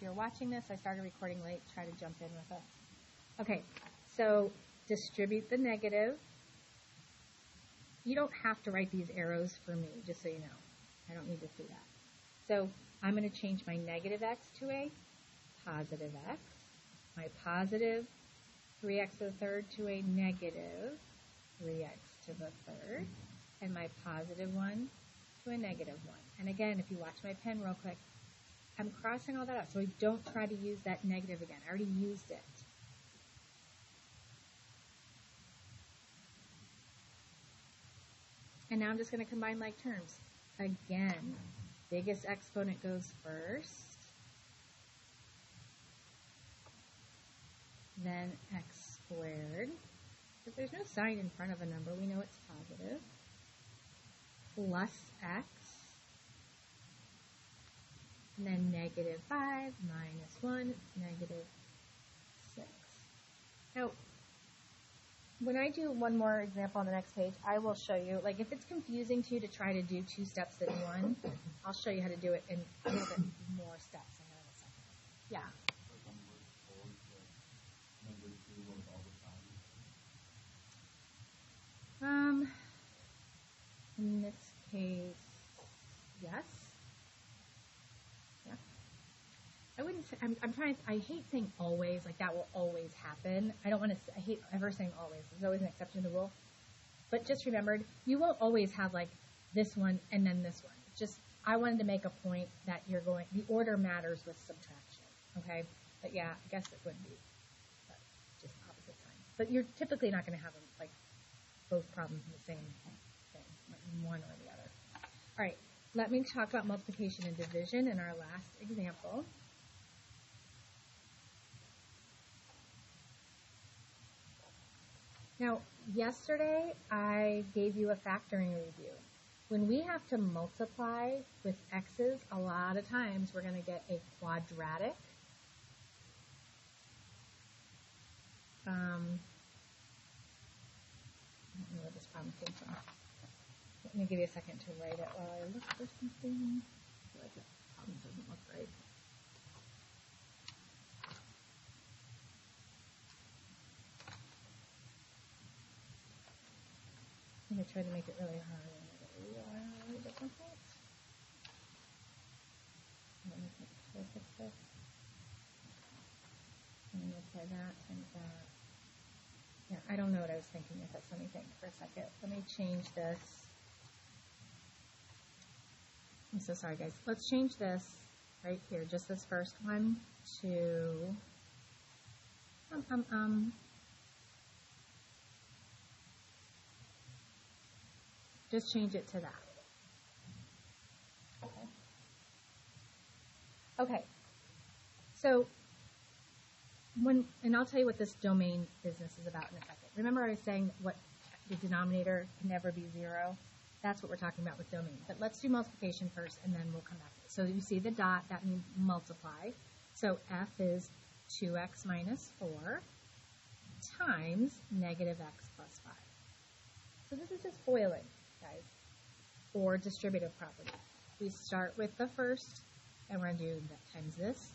you're watching this, I started recording late. Try to jump in with us. Okay, so distribute the negative. You don't have to write these arrows for me, just so you know. I don't need to see that. So I'm going to change my negative x to a positive x, my positive 3x to the third to a negative 3x to the third, and my positive 1 to a negative 1. And again, if you watch my pen real quick, I'm crossing all that out, so I don't try to use that negative again. I already used it. And now I'm just going to combine like terms. Again, biggest exponent goes first, then x squared. If there's no sign in front of a number, we know it's positive, plus x, and then negative 5 minus 1, negative 6. Now, when I do one more example on the next page, I will show you, like if it's confusing to you to try to do 2 steps in one, I'll show you how to do it in a little bit more steps in a second. Yeah. In this case, yes. Yeah. I wouldn't say, I hate saying always, like that will always happen. I hate ever saying always. There's always an exception to the rule. But just remembered, you won't always have like this one and then this one. Just, I wanted to make a point that the order matters with subtraction, okay? But yeah, I guess it would be, but just opposite signs. But you're typically not going to have them, like both problems in the same thing, like one or the other. All right, let me talk about multiplication and division in our last example. Now, yesterday I gave you a factoring review. When we have to multiply with x's, a lot of times we're going to get a quadratic. I don't know where this problem came from. Let me give you a second to write it while I look for something. I feel like the problem doesn't look right. I'm going to try to make it really hard and make it really difficult. Let me fix this. And multiply that times that. Yeah, I don't know what I was thinking with this. Let me think for a second. Let me change this. I'm so sorry, guys. Let's change this right here, just this first one, to just change it to that. Okay. So and I'll tell you what this domain business is about in a second. Remember I was saying what the denominator can never be 0? That's what we're talking about with domain. But let's do multiplication first, and then we'll come back to it. So you see the dot, that means multiply. So f is 2x minus 4 times negative x plus 5. So this is just FOILing, guys, or distributive property. We start with the first, and we're going to do that times this,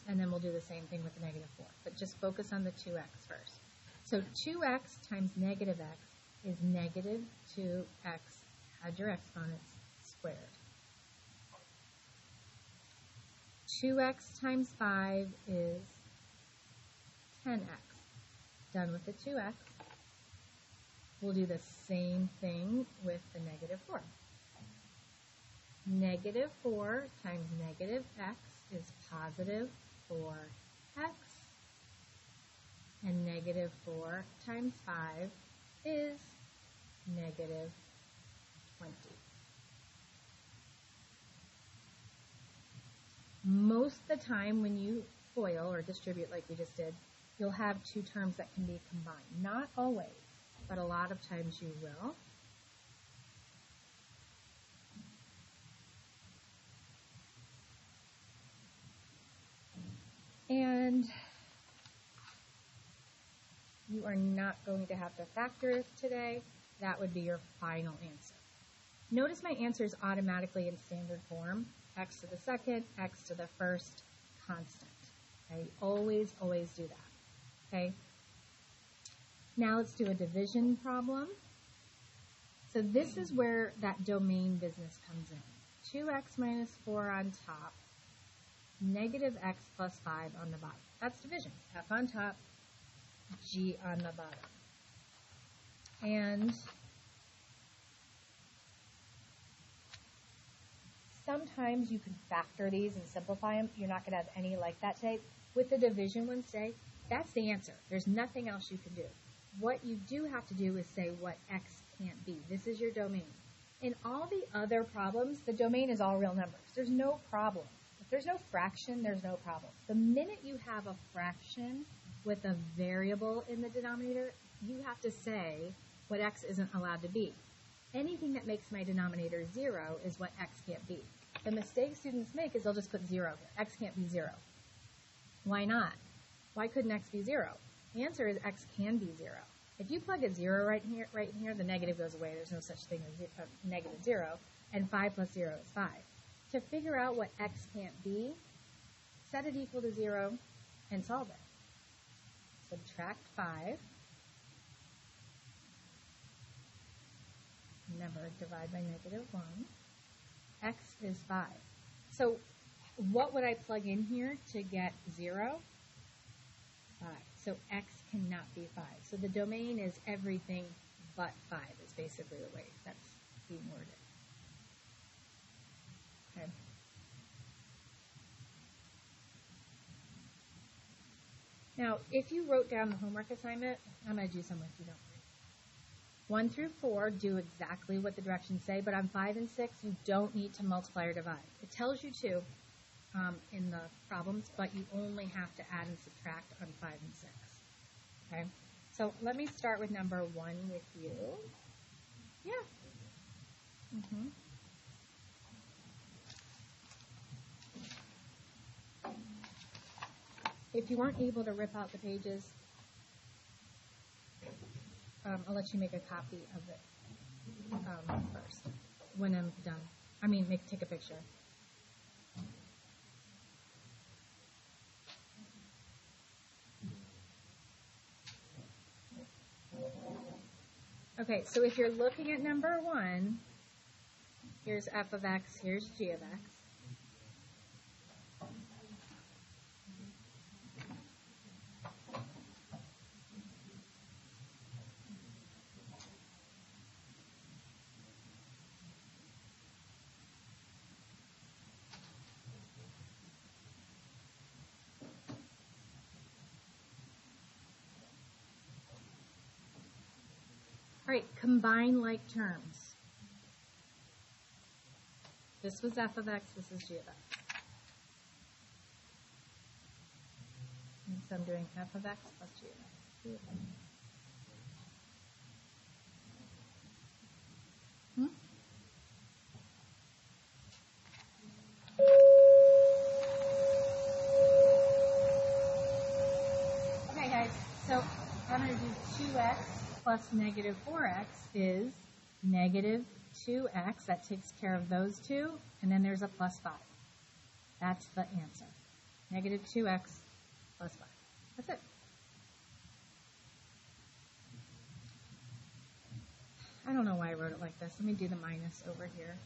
and then we'll do the same thing with the negative 4. But just focus on the 2x first. So 2x times negative x is negative 2x, add your exponents, squared. 2x times 5 is 10x. Done with the 2x. We'll do the same thing with the negative 4. Negative 4 times negative x is positive 4x. And negative 4 times 5 is negative 20. Most of the time when you FOIL or distribute like we just did, you'll have 2 terms that can be combined. Not always, but a lot of times you will. And you are not going to have to factor it today. That would be your final answer. Notice my answer is automatically in standard form. X to the second, x to the first, constant. Okay, always, always do that. Okay. Now let's do a division problem. So this is where that domain business comes in. 2x minus 4 on top, negative x plus 5 on the bottom. That's division. F on top, G on the bottom. And sometimes you can factor these and simplify them. You're not going to have any like that today. With the division ones today, that's the answer. There's nothing else you can do. What you do have to do is say what x can't be. This is your domain. In all the other problems, the domain is all real numbers. There's no problem. If there's no fraction, there's no problem. The minute you have a fraction with a variable in the denominator, you have to say what x isn't allowed to be. Anything that makes my denominator 0 is what x can't be. The mistake students make is they'll just put 0 here. X can't be 0. Why not? Why couldn't x be 0? The answer is x can be 0. If you plug a 0 right in here, the negative goes away. There's no such thing as negative 0. And 5 plus 0 is 5. To figure out what x can't be, set it equal to 0 and solve it. Subtract 5. Remember, divide by negative 1. X is 5. So what would I plug in here to get 0? 5. So x cannot be 5. So the domain is everything but 5 is basically the way that's being worded. Okay. Now, if you wrote down the homework assignment, I'm going to do some with you, don't worry. 1 through 4 do exactly what the directions say, but on 5 and 6, you don't need to multiply or divide. It tells you to in the problems, but you only have to add and subtract on 5 and 6. Okay? So let me start with number 1 with you. Yeah. If you weren't able to rip out the pages, I'll let you make a copy of it first when I'm done. I mean, take a picture. Okay, so if you're looking at number 1, here's f of x, here's g of x. All right, combine like terms. This was f of x, this is g of x. And so I'm doing f of x plus g of x. Okay, guys, so I'm going to do 2x plus negative 4x is negative 2x. That takes care of those two. And then there's a plus 5. That's the answer. Negative 2x plus 5. That's it. I don't know why I wrote it like this. Let me do the minus over here.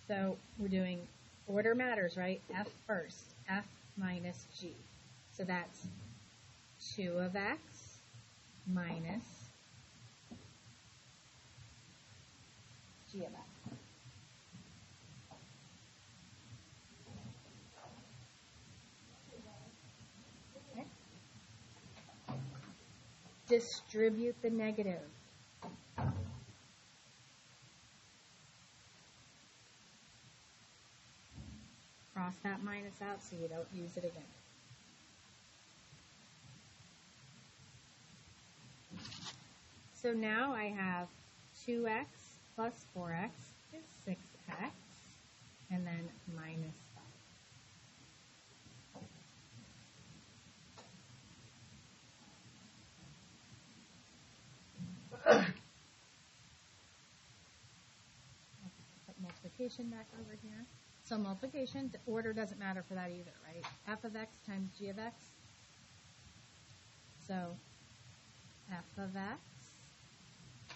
So we're doing order matters, right? F first. F minus G. So that's 2 of x minus g of x. Okay. Distribute the negative. Cross that minus out so you don't use it again. So now I have 2x plus 4x is 6x, and then minus 5. Put multiplication back over here. So multiplication, the order doesn't matter for that either, right? F of x times g of x. So f of x,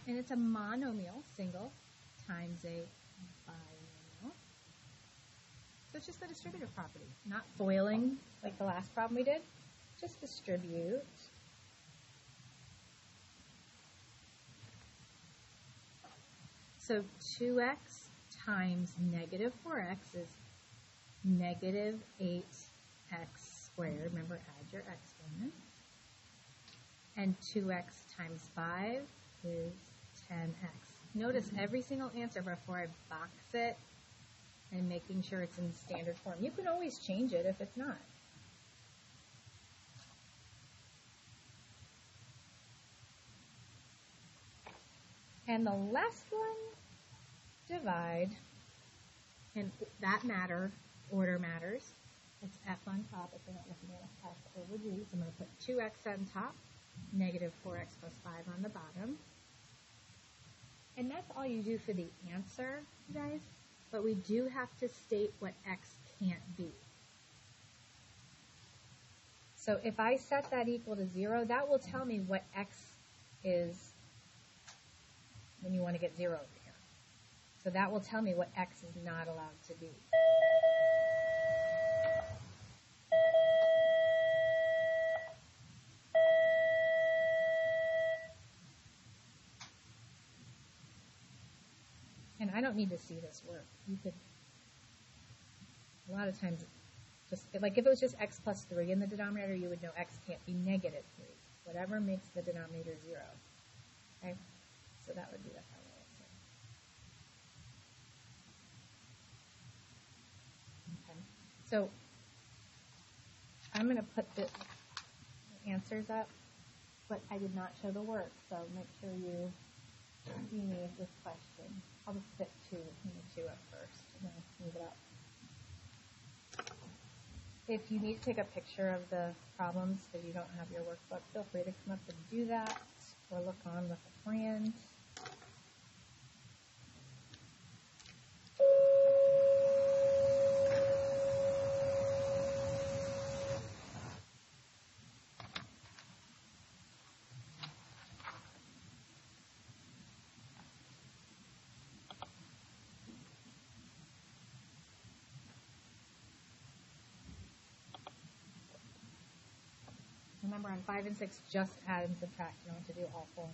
and it's a monomial, single, times a binomial. So it's just the distributive property, not foiling like the last problem we did. Just distribute. So 2x times negative 4x is negative 8x squared. Remember, add your exponents. And 2x times 5 is 10x. Notice every single answer before I box it and making sure it's in standard form. You can always change it if it's not. And the last one, divide, and that order matters. It's f on top if you're not looking at f over g. So I'm going to put 2x on top, negative 4x plus 5 on the bottom. And that's all you do for the answer, you guys. But we do have to state what x can't be. So if I set that equal to 0, that will tell me what x is when you want to get 0 over here. So that will tell me what x is not allowed to be. And I don't need to see this work. You could, a lot of times, just like if it was just x plus 3 in the denominator, you would know x can't be negative 3. Whatever makes the denominator 0. Okay? So that would be the final answer. Okay. So I'm going to put the answers up, but I did not show the work, so make sure you see me with this question. I'll just fit 2 up first, and then move it up. If you need to take a picture of the problems because you don't have your workbook, feel free to come up and do that, or look on with a friend. Remember on 5 and 6, just add and subtract. You don't have to do all 4.